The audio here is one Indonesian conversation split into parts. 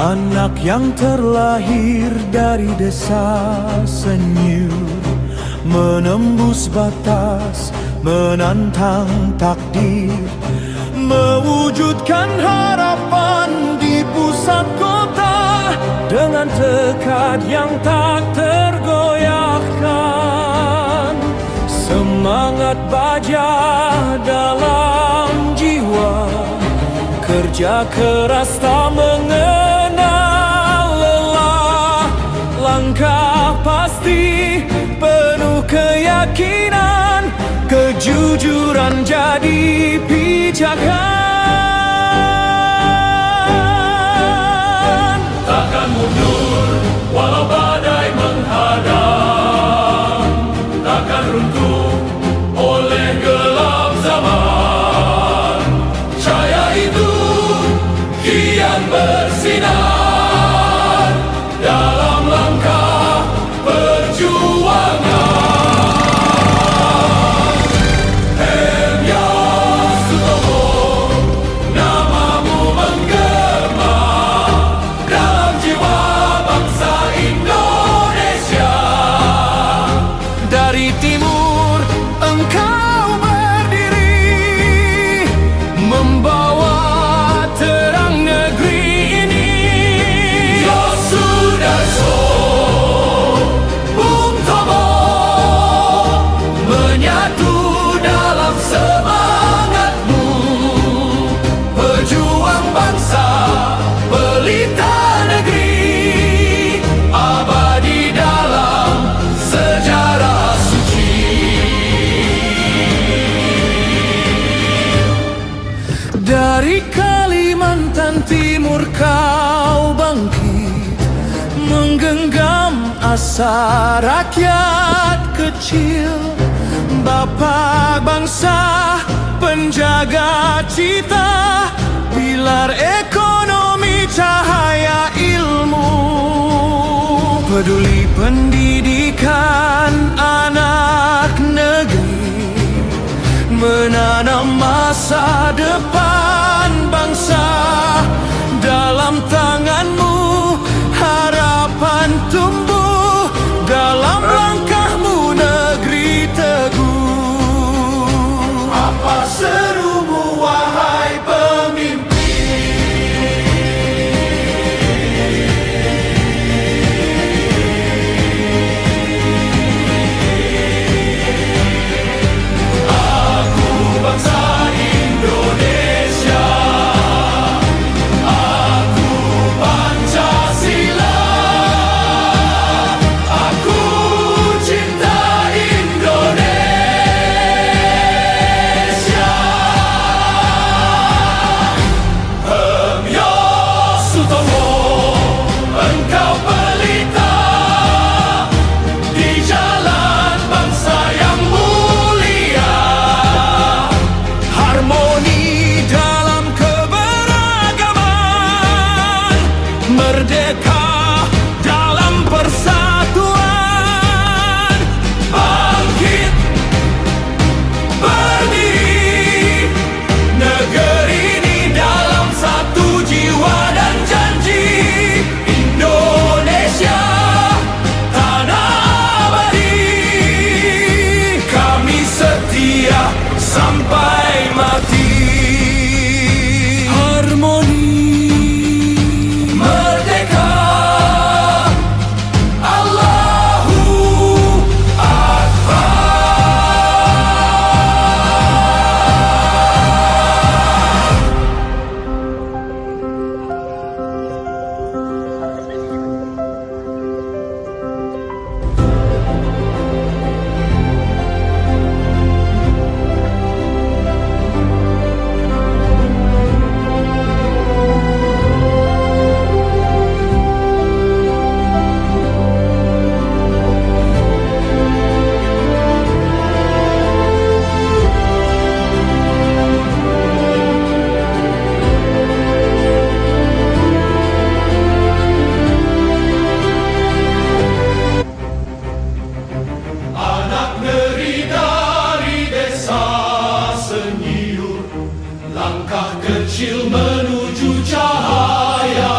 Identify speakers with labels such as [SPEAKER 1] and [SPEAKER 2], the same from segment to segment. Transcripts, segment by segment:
[SPEAKER 1] Anak yang terlahir dari desa Senyur, menembus batas, menantang takdir, mewujudkan harapan di pusat kota dengan tekad yang tak tergoyahkan. Semangat baja dalam jiwa, kerja keras tak mengenal lelah. Langkah pasti penuh keyakinan, kejujuran jadi pijakan.
[SPEAKER 2] Takkan mundur walau badai menghadang, takkan runtuh oleh gelap zaman. Cahaya itu kian bersinar dalam langkah perjuangan. Hemya Sutomo, namamu menggema dalam jiwa bangsa Indonesia.
[SPEAKER 1] Dari timur engkau berdiri, membawa terang negeri ini.
[SPEAKER 2] Yosudarso, Bung Tomo, menyatu dalam semangatmu. Pejuang bangsa, pelita negeri, abadi dalam sejarah suci.
[SPEAKER 1] Dari Kalimantan Timur kau bangkit, menggenggam asa rakyat kecil. Bapak bangsa, penjaga cita, pilar ekonomi, cahaya ilmu. Peduli pendidikan anak negeri, menanam masa depan bangsa. Dalam tanganmu harapan tumbuh, dalam langkahmu negeri teguh.
[SPEAKER 2] Apa serumu wahai pemimpin? Aku bangsa Indonesia, aku Pancasila, aku cinta Indonesia. Hemya Sutomo, engkau pelita di jalan bangsa yang mulia.
[SPEAKER 1] Harmoni dalam keberagaman, merdeka dalam persatuan.
[SPEAKER 2] Bangkit, berdiri, negeri ini dalam satu jiwa dan janji. Indonesia, tanah abadi, kami setia sampai mati.
[SPEAKER 1] Harmoni,
[SPEAKER 2] Merdeka, Allahu Akbar. Anak negeri dari desa Senyur, langkah kecil menuju cahaya.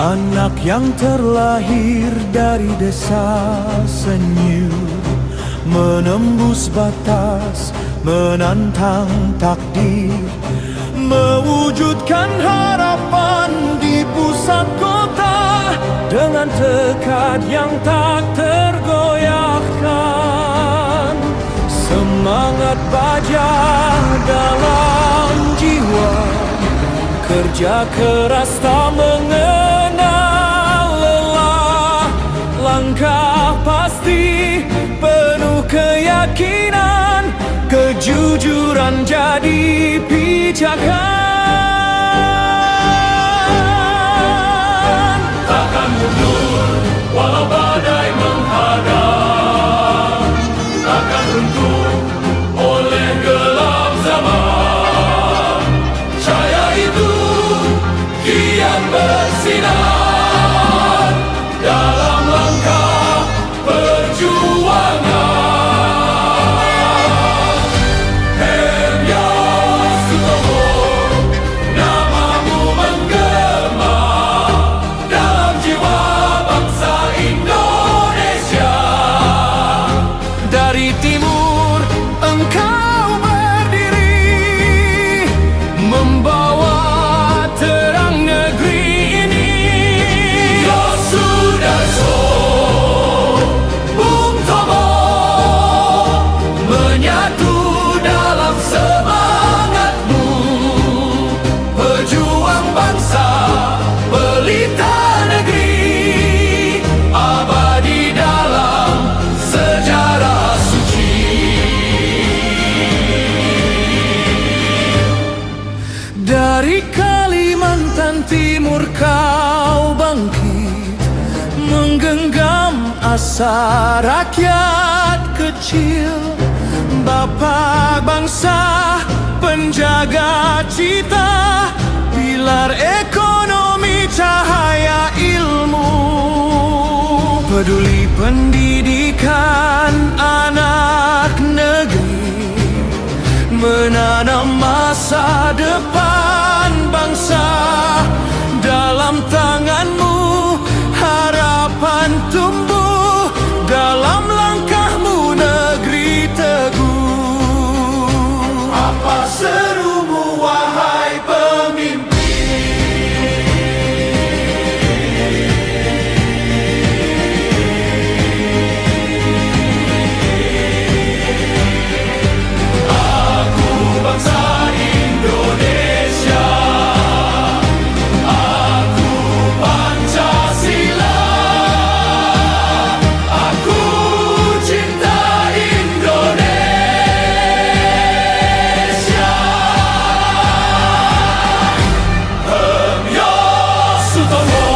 [SPEAKER 1] Anak yang terlahir dari desa senyum, menembus batas, menantang takdir, mewujudkan harapan di pusat kota dengan tekad yang tak tergoyahkan. Semangat baja dalam jiwa, kerja keras tak mengenal lelah, langkah pasti penuh keyakinan, kejujuran jadi pijakan.
[SPEAKER 2] Takkan mundur walau badai menghadang, takkan runtuh oleh gelap zaman. Cahaya itu kian bersinar dalam langkah perjuangan. Herya Sutomo, namamu menggema dalam jiwa bangsa Indonesia.
[SPEAKER 1] Dari timur engkau berdiri, membawa terang negeri ini.
[SPEAKER 2] Yosudarso, Bung Tomo, menyatu dalam semangatmu. Pejuang bangsa, pelita negeri, abadi dalam sejarah suci.
[SPEAKER 1] Dari Kalimantan Timur kau bangkit, menggenggam asa rakyat kecil. Bapak bangsa, penjaga cita, pilar ekonomi, cahaya ilmu. Peduli pendidikan anak negeri, menanam masa depan bangsa. Dalam tanganmu harapan tumbuh, dalam langkahmu negeri teguh.
[SPEAKER 2] Apa serumu wahai pemimpin? Aku bangsa Indonesia, aku Pancasila, aku cinta Indonesia. Herya Sutomo,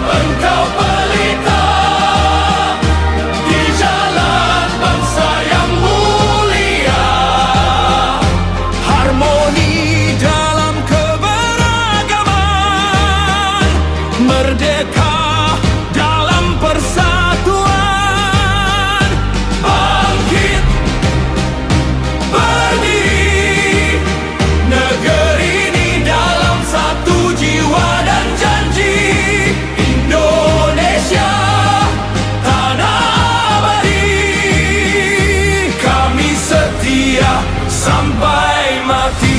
[SPEAKER 2] engkau pelita di jalan bangsa yang mulia.
[SPEAKER 1] Harmoni dalam keberagaman, merdeka dalam persatuan.
[SPEAKER 2] Bangkit, berdiri, negeri ini dalam satu jiwa dan janji. Indonesia, tanah abadi, kami setia sampai mati.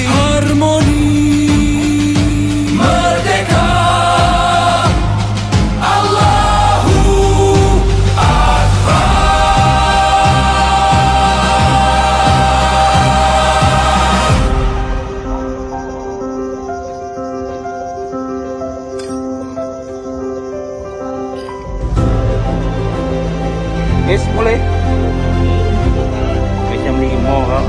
[SPEAKER 1] Harmoni,
[SPEAKER 2] Merdeka, Allahu Akbar.
[SPEAKER 3] Yes, boleh. Macam 5 kak.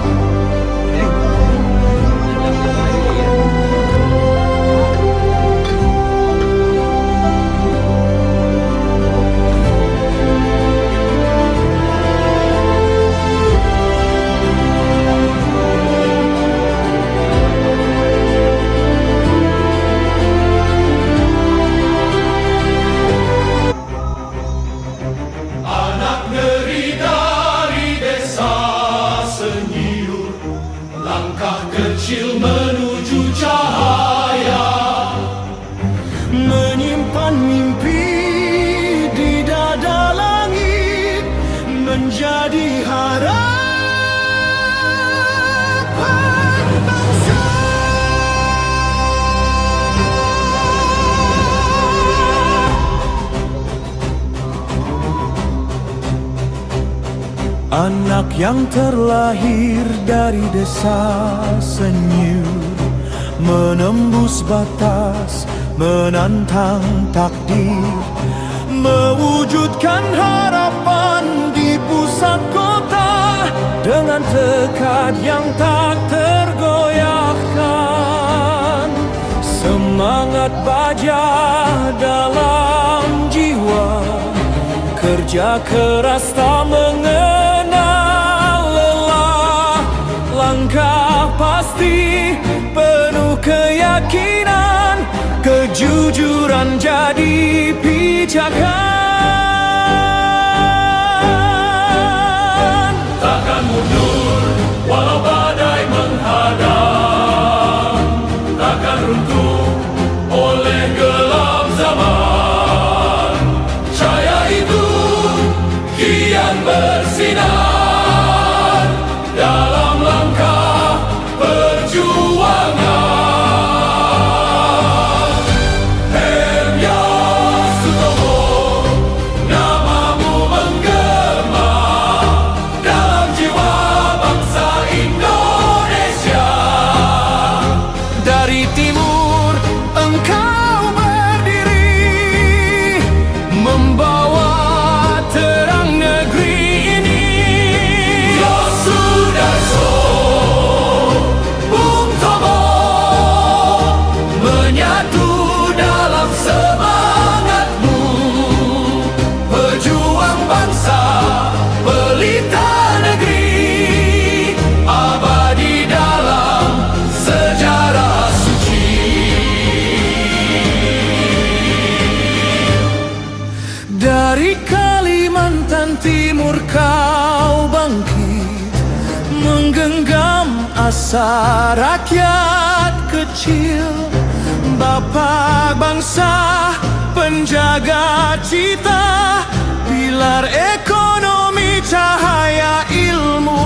[SPEAKER 2] Anak negeri dari desa Senyiur,
[SPEAKER 1] harapan bangsa. Anak yang terlahir dari desa senyum, menembus batas, menantang takdir, mewujudkan harapan di pusat kota dengan tekad yang tak tergoyahkan. Semangat baja dalam jiwa, kerja keras tak mengenal lelah, langkah pasti penuh keyakinan, kejujuran jadi pijakan.
[SPEAKER 2] Takkan mundur walau badai menghadang, takkan runtuh oleh gelap zaman. Cahaya itu kian bersinar dalam langkah perjuangan. Hemya Sutomo, namamu menggema dalam jiwa bangsa Indonesia.
[SPEAKER 1] Dari timur engkau berdiri, membawa terang negeri ini.
[SPEAKER 2] Yosudarso, Bung Tomo, menyatu dalam semangatmu, pejuang bangsa, pelita negeri, abadi dalam sejarah suci.
[SPEAKER 1] Dari Kalimantan Timur kau bangkit, menggenggam asa rakyat kecil. Bapa bangsa, penjaga cita, pilar ekonomi, cahaya ilmu,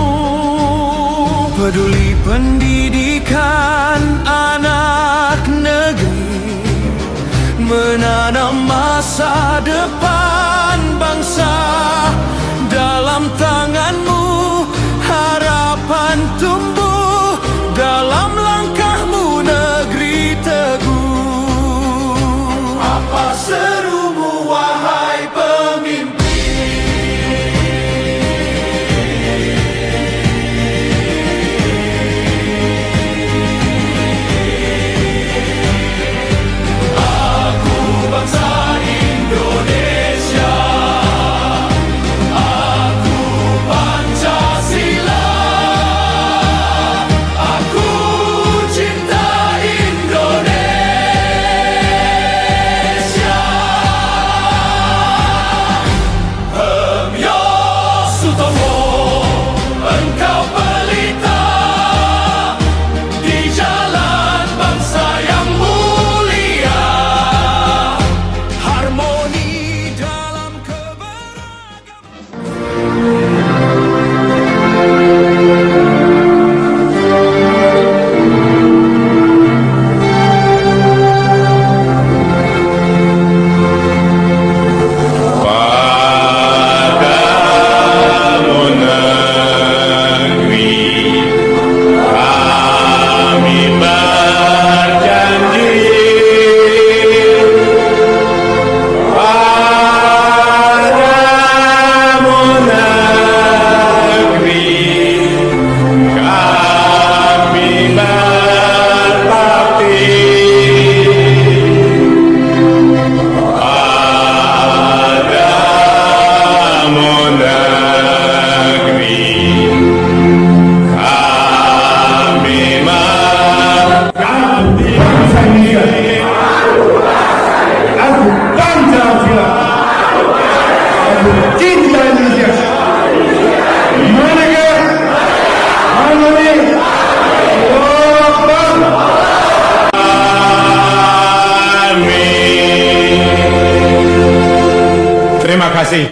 [SPEAKER 1] peduli pendidikan anak negeri, menanam masa depan bangsa. Dalam tanganmu harapan tumbuh, dalam langkahmu negeri teguh.
[SPEAKER 2] Apa serumu wahai pemimpin? Aku bangsa Indonesia, aku Pancasila, aku cinta Indonesia. Hemya Sutomo, engkau pelita di jalan bangsa yang mulia.
[SPEAKER 1] Harmoni dalam keberagaman.
[SPEAKER 2] Padamu negeri kami berjanji, padamu negeri kami berbakti, padamu negeri kami mengabdi.
[SPEAKER 4] Aku Pancasila, aku cinta Indonesia. Manakah harmoni?
[SPEAKER 2] Amin. Terima kasih.